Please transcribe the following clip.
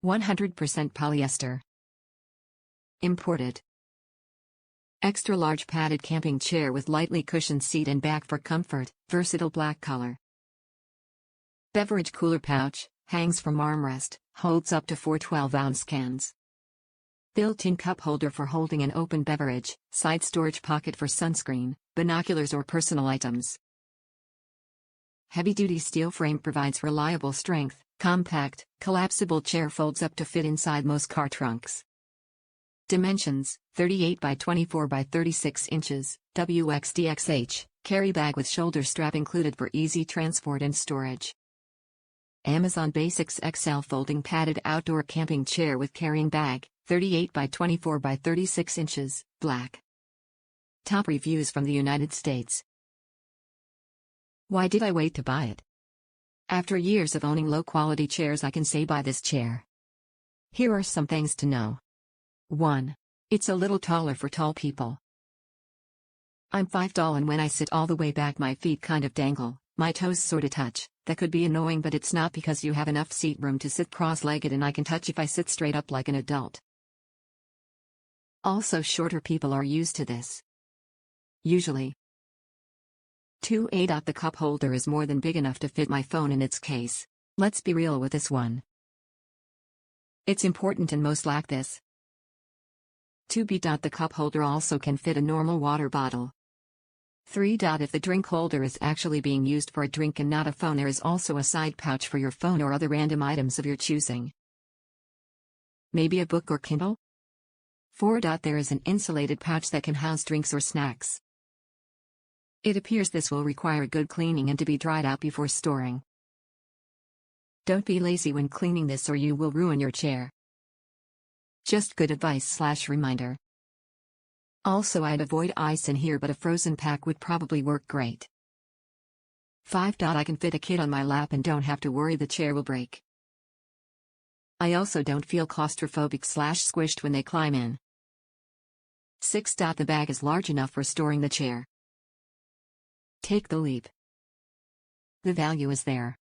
100% polyester. Imported. Extra large padded camping chair with lightly cushioned seat and back for comfort, versatile black color. Beverage cooler pouch, hangs from armrest, holds up to 4 12-ounce cans. Built-in cup holder for holding an open beverage, side storage pocket for sunscreen, binoculars or personal items. Heavy-duty steel frame provides reliable strength, compact, collapsible chair folds up to fit inside most car trunks. Dimensions, 38 by 24 by 36 inches, WxDxH, carry bag with shoulder strap included for easy transport and storage. Amazon Basics XL folding padded outdoor camping chair with carrying bag, 38 by 24 by 36 inches, black. Top reviews from the United States. Why did I wait to buy it? After years of owning low-quality chairs, I can say buy this chair. Here are some things to know. 1. It's a little taller for tall people. I'm 5 tall and when I sit all the way back my feet kind of dangle, my toes sorta touch. That could be annoying, but it's not because you have enough seat room to sit cross-legged and I can touch if I sit straight up like an adult. Also, shorter people are used to this. Usually. 2. The cup holder is more than big enough to fit my phone in its case. Let's be real with this one. It's important and most lack this. 2. The cup holder also can fit a normal water bottle. 3. If the drink holder is actually being used for a drink and not a phone, there is also a side pouch for your phone or other random items of your choosing. Maybe a book or Kindle? 4. There is an insulated pouch that can house drinks or snacks. It appears this will require good cleaning and to be dried out before storing. Don't be lazy when cleaning this or you will ruin your chair. Just good advice/reminder. Also, I'd avoid ice in here, but a frozen pack would probably work great. 5. I can fit a kid on my lap and don't have to worry the chair will break. I also don't feel claustrophobic/squished when they climb in. 6. The bag is large enough for storing the chair. Take the leap. The value is there.